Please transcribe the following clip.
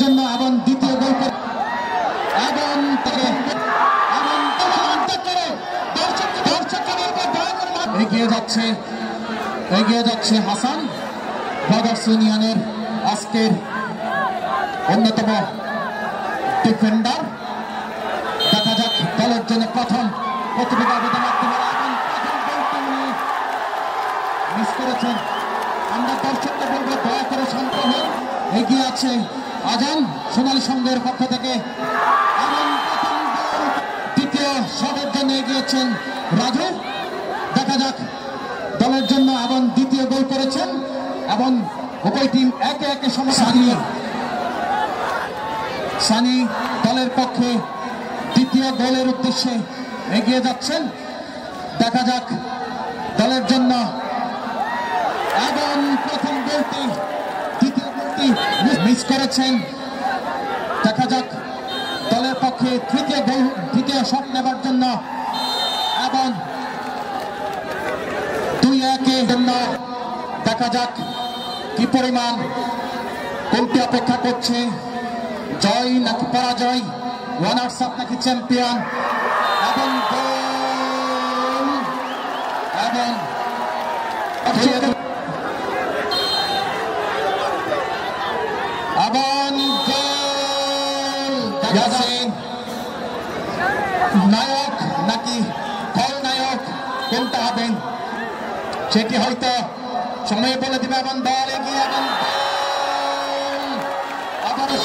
জন্য এবং দ্বিতীয় গোল এবং এগিয়ে যাচ্ছে হাসান ব্রাদার্স ইউনিয়নের আজকের অন্যতম ডিফেন্ডার। দেখা যাক দলের জন্য প্রথম প্রতিযোগিতা মিস করেছেন। আমরা দর্শককে বলবো দয়া করে শান্ত হয়ে। এগিয়ে আছে আজান সোনালী সংঘের পক্ষ থেকে এবং দ্বিতীয় শটের জন্য এগিয়েছেন রাজু। দেখা যাক দলের জন্য এবং দ্বিতীয় গোল করেছেন এবং উভয় টিম একে একে সমস্যা। সানি দলের পক্ষে দ্বিতীয় গোলের উদ্দেশ্যে এগিয়ে যাচ্ছেন। দেখা যাক দলের জন্য এবং প্রথম গোলটি দ্বিতীয় গোলটি মিস করেছেন। দেখা যাক দলের পক্ষে দ্বিতীয় শট নেবার জন্য এবং 2-1 জন্য দেখা যাক কি পরিমাণ কোনটি অপেক্ষা করছে, জয় নাকি পরাজয়, রানার্স আপ নাকি চ্যাম্পিয়ন। এবং গোল এবং নায়ক নাকি খলনায়ক কোনটা হবেন সেটি হয়তো সময় বলে দিবে। এবং দল এগিয়ে এবং আবারও